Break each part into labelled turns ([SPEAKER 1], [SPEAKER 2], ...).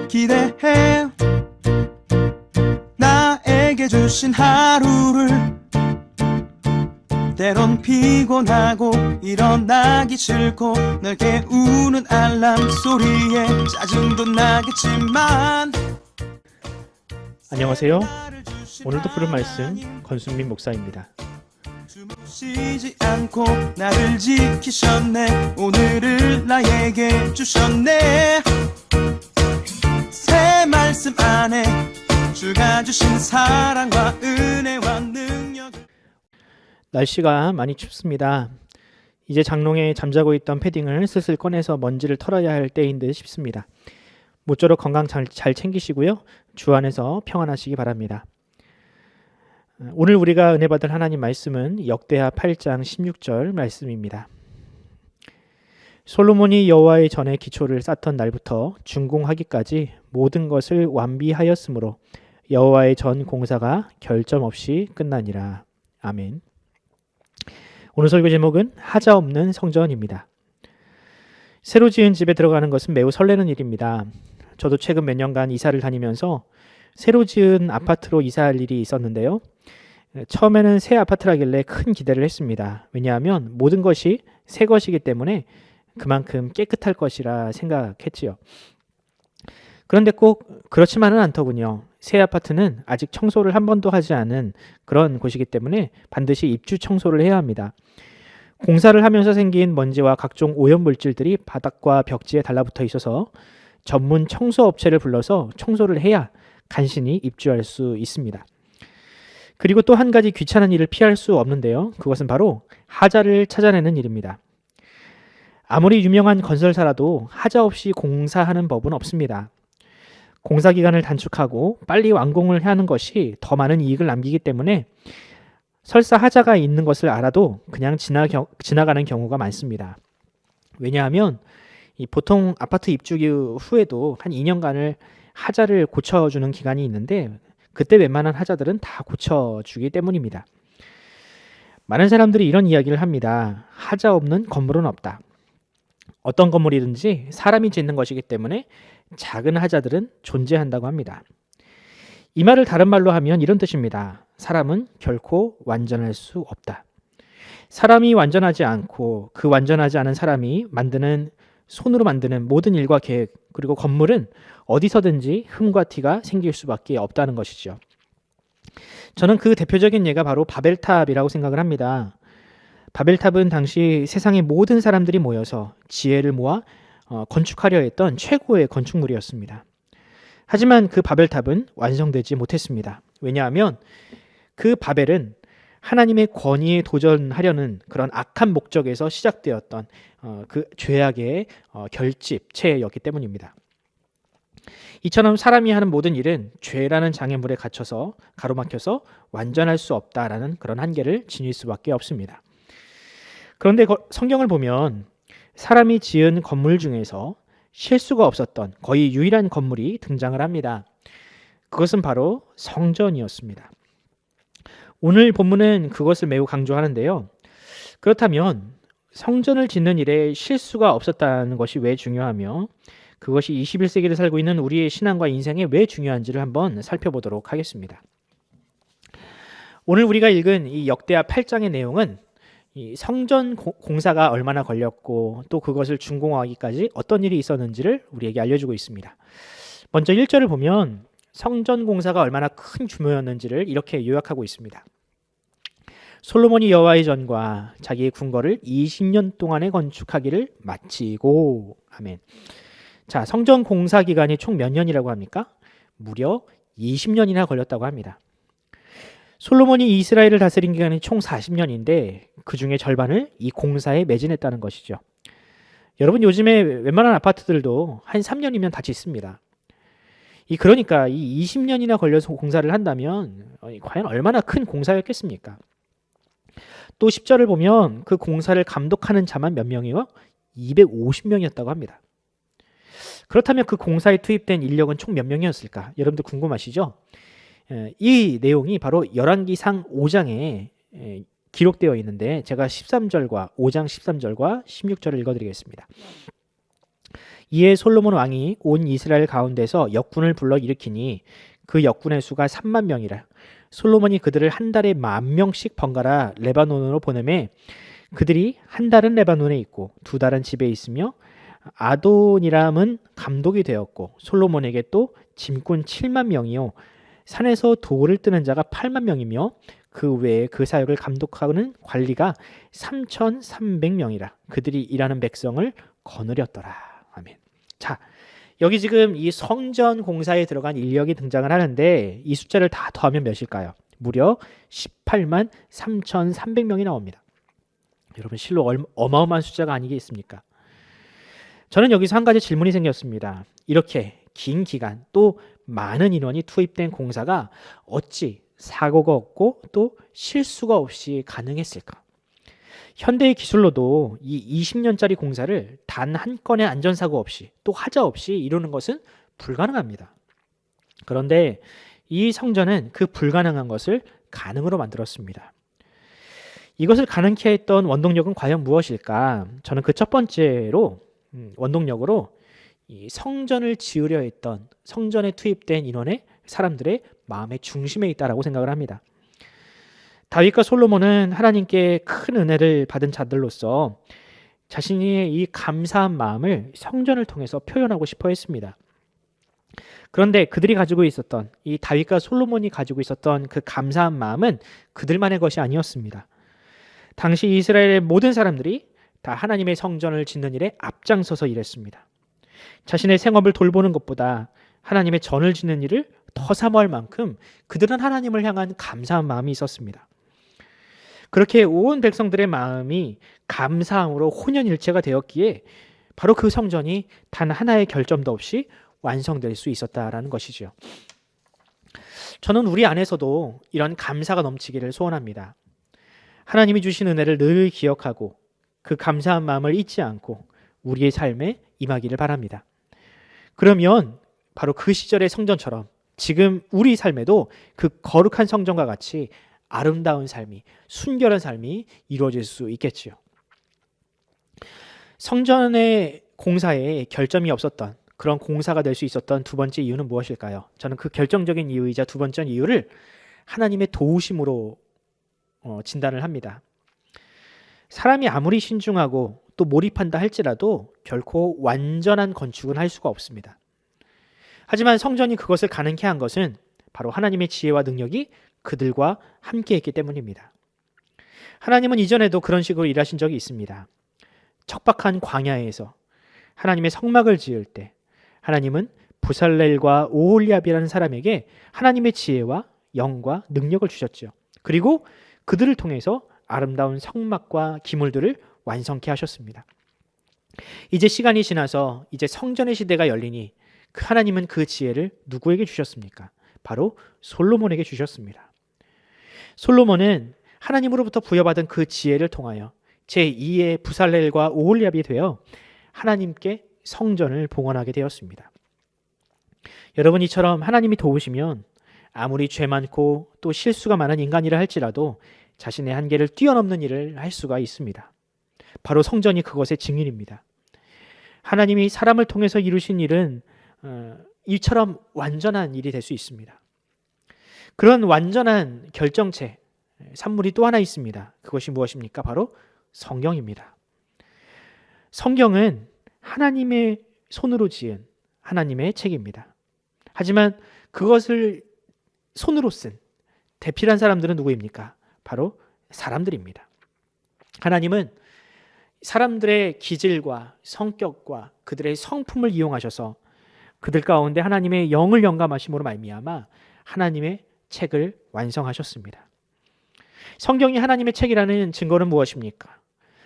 [SPEAKER 1] 기대해 나에게 주신 하루를 때론 피곤하고 일어나기 싫고 널 깨우는 알람 소리에 짜증도 나겠지만
[SPEAKER 2] 안녕하세요. 오늘도 부른 말씀 권순민 목사입니다.
[SPEAKER 1] 쉬지 않고 나를 지키셨네. 오늘을 나에게 주셨네. 새 말씀 안에 주가 주신 사랑과 은혜와 능력.
[SPEAKER 2] 날씨가 많이 춥습니다. 이제 장롱에 잠자고 있던 패딩을 슬슬 꺼내서 먼지를 털어야 할 때인 듯 싶습니다. 모쪼록 건강 잘 챙기시고요. 주 안에서 평안하시기 바랍니다. 오늘 우리가 은혜 받을 하나님 말씀은 역대하 8장 16절 말씀입니다. 솔로몬이 여호와의 전에 기초를 쌓던 날부터 준공하기까지 모든 것을 완비하였으므로 여호와의 전 공사가 결점 없이 끝나니라. 아멘. 오늘 설교 제목은 하자 없는 성전입니다. 새로 지은 집에 들어가는 것은 매우 설레는 일입니다. 저도 최근 몇 년간 이사를 다니면서 새로 지은 아파트로 이사할 일이 있었는데요. 처음에는 새 아파트라길래 큰 기대를 했습니다. 왜냐하면 모든 것이 새 것이기 때문에 그만큼 깨끗할 것이라 생각했지요. 그런데 꼭 그렇지만은 않더군요. 새 아파트는 아직 청소를 한 번도 하지 않은 그런 곳이기 때문에 반드시 입주 청소를 해야 합니다. 공사를 하면서 생긴 먼지와 각종 오염물질들이 바닥과 벽지에 달라붙어 있어서 전문 청소업체를 불러서 청소를 해야 간신히 입주할 수 있습니다. 그리고 또 한 가지 귀찮은 일을 피할 수 없는데요. 그것은 바로 하자를 찾아내는 일입니다. 아무리 유명한 건설사라도 하자 없이 공사하는 법은 없습니다. 공사 기간을 단축하고 빨리 완공을 해야 하는 것이 더 많은 이익을 남기기 때문에 설사 하자가 있는 것을 알아도 그냥 지나가는 경우가 많습니다. 왜냐하면 보통 아파트 입주 후에도 한 2년간을 하자를 고쳐주는 기간이 있는데 그때 웬만한 하자들은 다 고쳐주기 때문입니다. 많은 사람들이 이런 이야기를 합니다. 하자 없는 건물은 없다. 어떤 건물이든지 사람이 짓는 것이기 때문에 작은 하자들은 존재한다고 합니다. 이 말을 다른 말로 하면 이런 뜻입니다. 사람은 결코 완전할 수 없다. 사람이 완전하지 않고 그 완전하지 않은 사람이 손으로 만드는 모든 일과 계획 그리고 건물은 어디서든지 흠과 티가 생길 수밖에 없다는 것이죠. 저는 그 대표적인 예가 바로 바벨탑이라고 생각을 합니다. 바벨탑은 당시 세상의 모든 사람들이 모여서 지혜를 모아 건축하려 했던 최고의 건축물이었습니다. 하지만 그 바벨탑은 완성되지 못했습니다. 왜냐하면 그 바벨은 하나님의 권위에 도전하려는 그런 악한 목적에서 시작되었던 그 죄악의 결집체였기 때문입니다. 이처럼 사람이 하는 모든 일은 죄라는 장애물에 갇혀서 가로막혀서 완전할 수 없다라는 그런 한계를 지닐 수밖에 없습니다. 그런데 성경을 보면 사람이 지은 건물 중에서 실수가 없었던 거의 유일한 건물이 등장을 합니다. 그것은 바로 성전이었습니다. 오늘 본문은 그것을 매우 강조하는데요. 그렇다면 성전을 짓는 일에 실수가 없었다는 것이 왜 중요하며 그것이 21세기를 살고 있는 우리의 신앙과 인생에 왜 중요한지를 한번 살펴보도록 하겠습니다. 오늘 우리가 읽은 이 역대하 8장의 내용은 이 성전 공사가 얼마나 걸렸고 또 그것을 준공하기까지 어떤 일이 있었는지를 우리에게 알려주고 있습니다. 먼저 1절을 보면 성전 공사가 얼마나 큰 규모였는지를 이렇게 요약하고 있습니다. 솔로몬이 여호와의 전과 자기의 궁궐을 20년 동안에 건축하기를 마치고 아멘. 자, 성전 공사 기간이 총 몇 년이라고 합니까? 무려 20년이나 걸렸다고 합니다. 솔로몬이 이스라엘을 다스린 기간이 총 40년인데 그 중에 절반을 이 공사에 매진했다는 것이죠. 여러분 요즘에 웬만한 아파트들도 한 3년이면 다 짓습니다. 그러니까 이 20년이나 걸려서 공사를 한다면 과연 얼마나 큰 공사였겠습니까? 또 10절을 보면 그 공사를 감독하는 자만 몇 명이요? 250명이었다고 합니다. 그렇다면 그 공사에 투입된 인력은 총 몇 명이었을까? 여러분들 궁금하시죠? 이 내용이 바로 열왕기상 5장에 기록되어 있는데 제가 5장 13절과 16절을 읽어드리겠습니다. 이에 솔로몬 왕이 온 이스라엘 가운데서 역군을 불러 일으키니 그 역군의 수가 3만 명이라. 솔로몬이 그들을 한 달에 10,000명씩 번갈아 레바논으로 보내매 그들이 한 달은 레바논에 있고 두 달은 집에 있으며 아도니람은 감독이 되었고 솔로몬에게 또 짐꾼 7만 명이요 산에서 돌을 뜨는 자가 8만 명이며 그 외에 그 사역을 감독하는 관리가 3,300명이라. 그들이 일하는 백성을 거느렸더라. 아멘. 자, 여기 지금 이 성전 공사에 들어간 인력이 등장을 하는데 이 숫자를 다 더하면 몇일까요? 무려 18만 3,300명이 나옵니다. 여러분 실로 어마어마한 숫자가 아니겠습니까? 저는 여기서 한 가지 질문이 생겼습니다. 이렇게 긴 기간 또 많은 인원이 투입된 공사가 어찌 사고가 없고 또 실수가 없이 가능했을까? 현대의 기술로도 이 20년짜리 공사를 단 한 건의 안전사고 없이 또 하자 없이 이루는 것은 불가능합니다. 그런데 이 성전은 그 불가능한 것을 가능으로 만들었습니다. 이것을 가능케 했던 원동력은 과연 무엇일까? 저는 그 첫 번째로 원동력으로 이 성전을 지으려 했던 성전에 투입된 인원의 사람들의 마음의 중심에 있다라고 생각을 합니다. 다윗과 솔로몬은 하나님께 큰 은혜를 받은 자들로서 자신의 이 감사한 마음을 성전을 통해서 표현하고 싶어 했습니다. 그런데 그들이 가지고 있었던 이 다윗과 솔로몬이 가지고 있었던 그 감사한 마음은 그들만의 것이 아니었습니다. 당시 이스라엘의 모든 사람들이 다 하나님의 성전을 짓는 일에 앞장서서 일했습니다. 자신의 생업을 돌보는 것보다 하나님의 전을 짓는 일을 더 사모할 만큼 그들은 하나님을 향한 감사한 마음이 있었습니다. 그렇게 온 백성들의 마음이 감사함으로 혼연일체가 되었기에 바로 그 성전이 단 하나의 결점도 없이 완성될 수 있었다라는 것이죠. 저는 우리 안에서도 이런 감사가 넘치기를 소원합니다. 하나님이 주신 은혜를 늘 기억하고 그 감사한 마음을 잊지 않고 우리의 삶에 임하기를 바랍니다. 그러면 바로 그 시절의 성전처럼 지금 우리 삶에도 그 거룩한 성전과 같이 아름다운 삶이, 순결한 삶이 이루어질 수 있겠지요. 성전의 공사에 결점이 없었던 그런 공사가 될 수 있었던 두 번째 이유는 무엇일까요? 저는 그 결정적인 이유이자 두 번째 이유를 하나님의 도우심으로 진단을 합니다. 사람이 아무리 신중하고 또 몰입한다 할지라도 결코 완전한 건축은 할 수가 없습니다. 하지만 성전이 그것을 가능케 한 것은 바로 하나님의 지혜와 능력이 그들과 함께했기 때문입니다. 하나님은 이전에도 그런 식으로 일하신 적이 있습니다. 척박한 광야에서 하나님의 성막을 지을 때 하나님은 부살렐과 오홀리압이라는 사람에게 하나님의 지혜와 영과 능력을 주셨죠. 그리고 그들을 통해서 아름다운 성막과 기물들을 완성케 하셨습니다. 이제 시간이 지나서 이제 성전의 시대가 열리니 하나님은 그 지혜를 누구에게 주셨습니까? 바로 솔로몬에게 주셨습니다. 솔로몬은 하나님으로부터 부여받은 그 지혜를 통하여 제2의 부살렐과 오홀리압이 되어 하나님께 성전을 봉헌하게 되었습니다. 여러분, 이처럼 하나님이 도우시면 아무리 죄 많고 또 실수가 많은 인간이라 할지라도 자신의 한계를 뛰어넘는 일을 할 수가 있습니다. 바로 성전이 그것의 증인입니다. 하나님이 사람을 통해서 이루신 일은 이처럼 완전한 일이 될 수 있습니다. 그런 완전한 결정체, 산물이 또 하나 있습니다. 그것이 무엇입니까? 바로 성경입니다. 성경은 하나님의 손으로 지은 하나님의 책입니다. 하지만 그것을 손으로 쓴 대필한 사람들은 누구입니까? 바로 사람들입니다. 하나님은 사람들의 기질과 성격과 그들의 성품을 이용하셔서 그들 가운데 하나님의 영을 영감하심으로 말미암아 하나님의 책을 완성하셨습니다. 성경이 하나님의 책이라는 증거는 무엇입니까?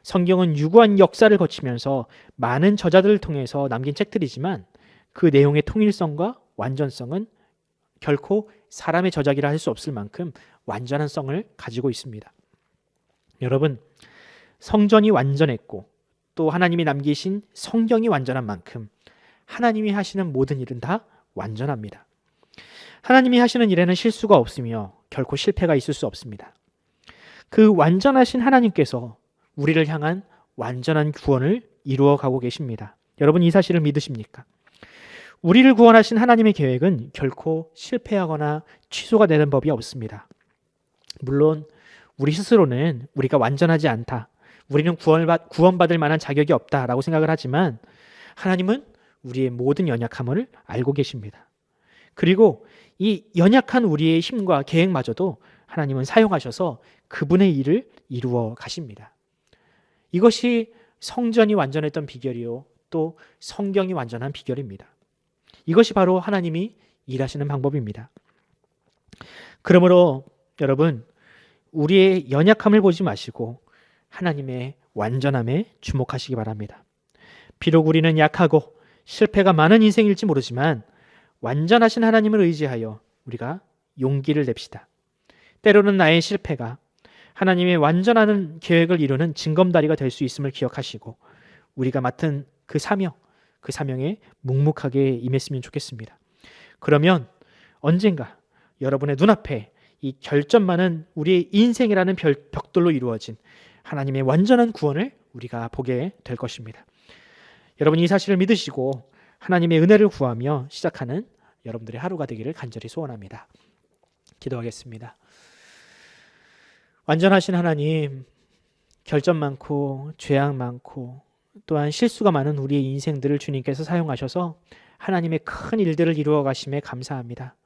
[SPEAKER 2] 성경은 유구한 역사를 거치면서 많은 저자들을 통해서 남긴 책들이지만 그 내용의 통일성과 완전성은 결코 사람의 저작이라 할 수 없을 만큼 완전한 성을 가지고 있습니다. 여러분, 성전이 완전했고 또 하나님이 남기신 성경이 완전한 만큼 하나님이 하시는 모든 일은 다 완전합니다. 하나님이 하시는 일에는 실수가 없으며 결코 실패가 있을 수 없습니다. 그 완전하신 하나님께서 우리를 향한 완전한 구원을 이루어 가고 계십니다. 여러분 이 사실을 믿으십니까? 우리를 구원하신 하나님의 계획은 결코 실패하거나 취소가 되는 법이 없습니다. 물론 우리 스스로는 우리가 완전하지 않다, 우리는 구원받을 만한 자격이 없다라고 생각을 하지만 하나님은 우리의 모든 연약함을 알고 계십니다. 그리고 이 연약한 우리의 힘과 계획마저도 하나님은 사용하셔서 그분의 일을 이루어 가십니다. 이것이 성전이 완전했던 비결이요, 또 성경이 완전한 비결입니다. 이것이 바로 하나님이 일하시는 방법입니다. 그러므로 여러분, 우리의 연약함을 보지 마시고 하나님의 완전함에 주목하시기 바랍니다. 비록 우리는 약하고 실패가 많은 인생일지 모르지만 완전하신 하나님을 의지하여 우리가 용기를 냅시다. 때로는 나의 실패가 하나님의 완전한 계획을 이루는 징검다리가 될 수 있음을 기억하시고 우리가 맡은 그 사명에 묵묵하게 임했으면 좋겠습니다. 그러면 언젠가 여러분의 눈앞에 이 결점 많은 우리의 인생이라는 벽돌로 이루어진 하나님의 완전한 구원을 우리가 보게 될 것입니다. 여러분 이 사실을 믿으시고 하나님의 은혜를 구하며 시작하는 여러분들의 하루가 되기를 간절히 소원합니다. 기도하겠습니다. 완전하신 하나님, 결점 많고 죄악 많고 또한 실수가 많은 우리의 인생들을 주님께서 사용하셔서 하나님의 큰 일들을 이루어 가심에 감사합니다.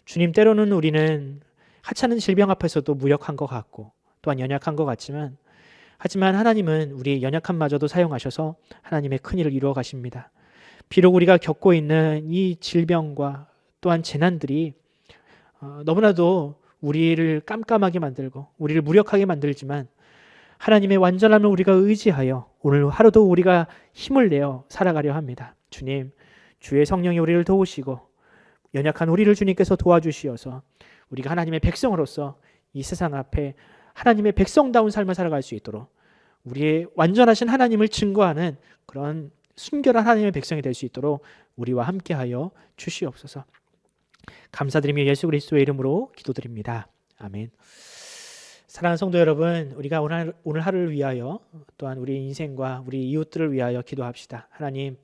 [SPEAKER 2] 주님, 때로는 우리는 하찮은 질병 앞에서도 무력한 것 같고 또한 연약한 것 같지만 하지만 하나님은 우리의 연약함마저도 사용하셔서 하나님의 큰 일을 이루어 가십니다. 비록 우리가 겪고 있는 이 질병과 또한 재난들이 너무나도 우리를 깜깜하게 만들고 우리를 무력하게 만들지만 하나님의 완전함을 우리가 의지하여 오늘 하루도 우리가 힘을 내어 살아가려 합니다. 주님, 주의 성령이 우리를 도우시고 연약한 우리를 주님께서 도와주시어서 우리가 하나님의 백성으로서 이 세상 앞에 하나님의 백성다운 삶을 살아갈 수 있도록 우리의 완전하신 하나님을 증거하는 그런 순결한 하나님의 백성이 될 수 있도록 우리와 함께하여 주시옵소서. 감사드리며 예수 그리스도의 이름으로 기도드립니다. 아멘. 사랑하는 성도 여러분, 우리가 오늘 하루를 위하여 또한 우리 인생과 우리 이웃들을 위하여 기도합시다. 하나님,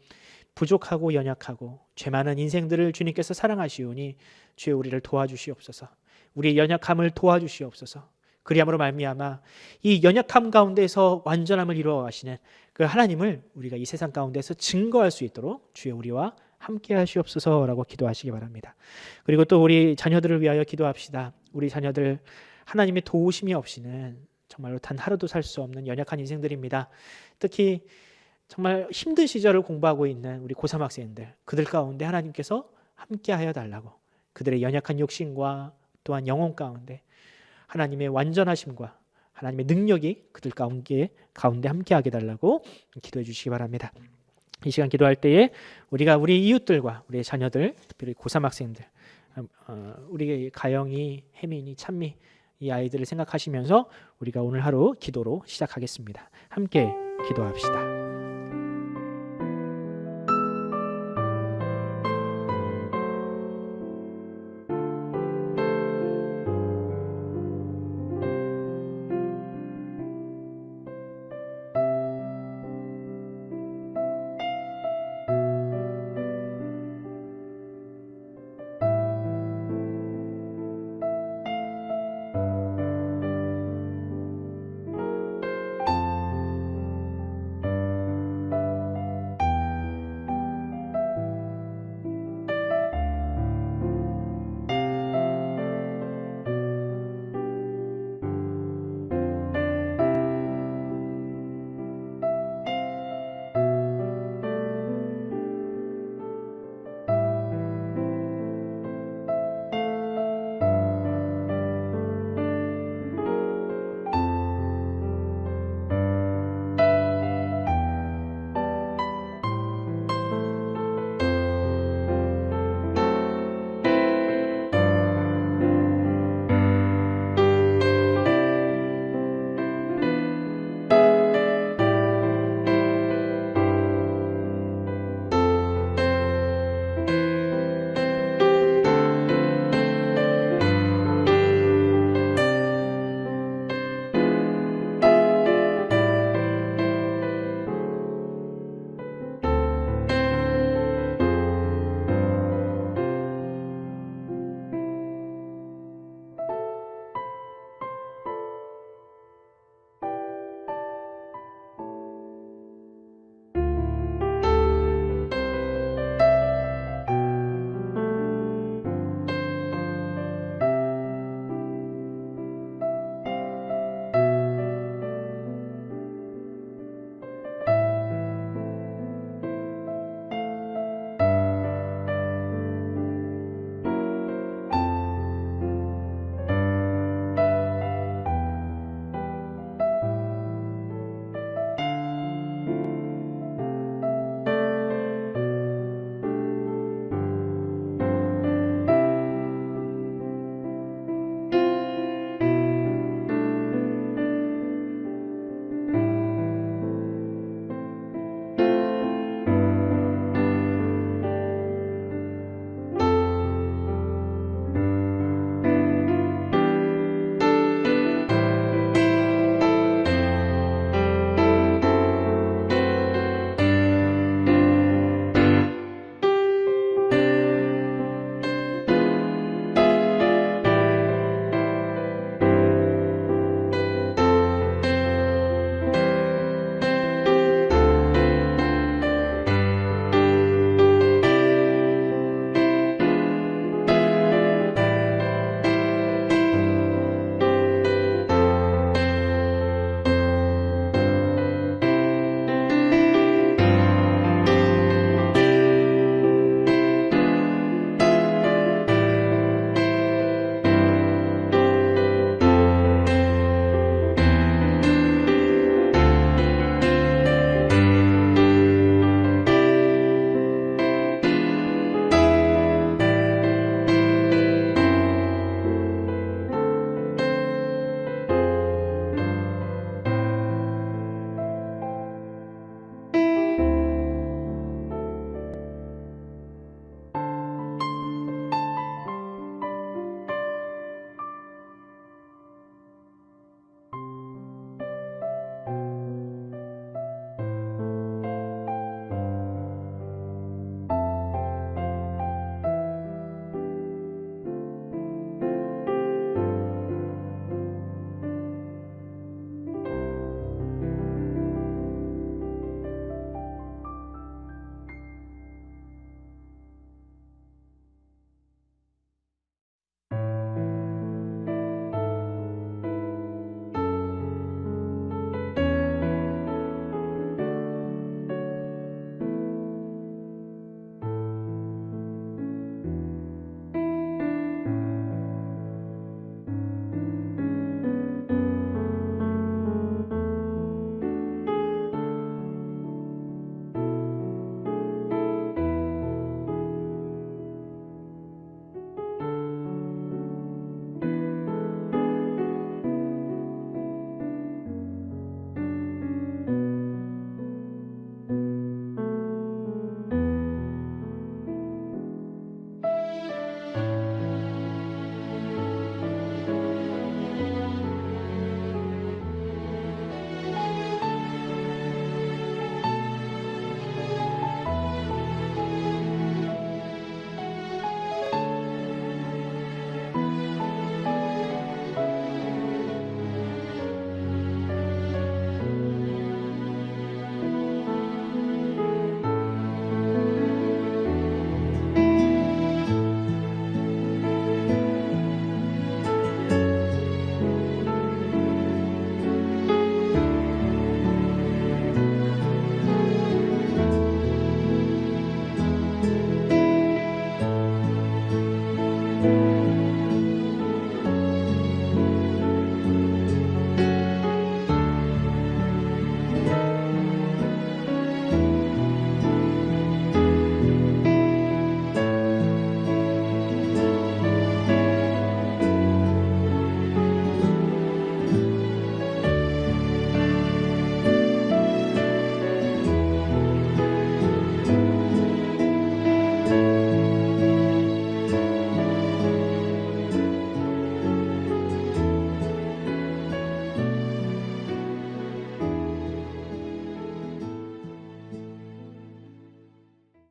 [SPEAKER 2] 부족하고 연약하고 죄 많은 인생들을 주님께서 사랑하시오니 주여 우리를 도와주시옵소서. 우리의 연약함을 도와주시옵소서. 그리함으로 말미암아 이 연약함 가운데서 완전함을 이루어 가시는 그 하나님을 우리가 이 세상 가운데서 증거할 수 있도록 주여 우리와 함께 하시옵소서라고 기도하시기 바랍니다. 그리고 또 우리 자녀들을 위하여 기도합시다. 우리 자녀들 하나님의 도우심이 없이는 정말로 단 하루도 살 수 없는 연약한 인생들입니다. 특히 정말 힘든 시절을 공부하고 있는 우리 고3 학생들, 그들 가운데 하나님께서 함께하여 달라고, 그들의 연약한 욕심과 또한 영혼 가운데 하나님의 완전하심과 하나님의 능력이 그들 가운데 함께하게 달라고 기도해 주시기 바랍니다. 이 시간 기도할 때에 우리가 우리 이웃들과 우리의 자녀들, 특별히 고3 학생들, 우리의 가영이, 혜민이, 찬미 이 아이들을 생각하시면서 우리가 오늘 하루 기도로 시작하겠습니다. 함께 기도합시다.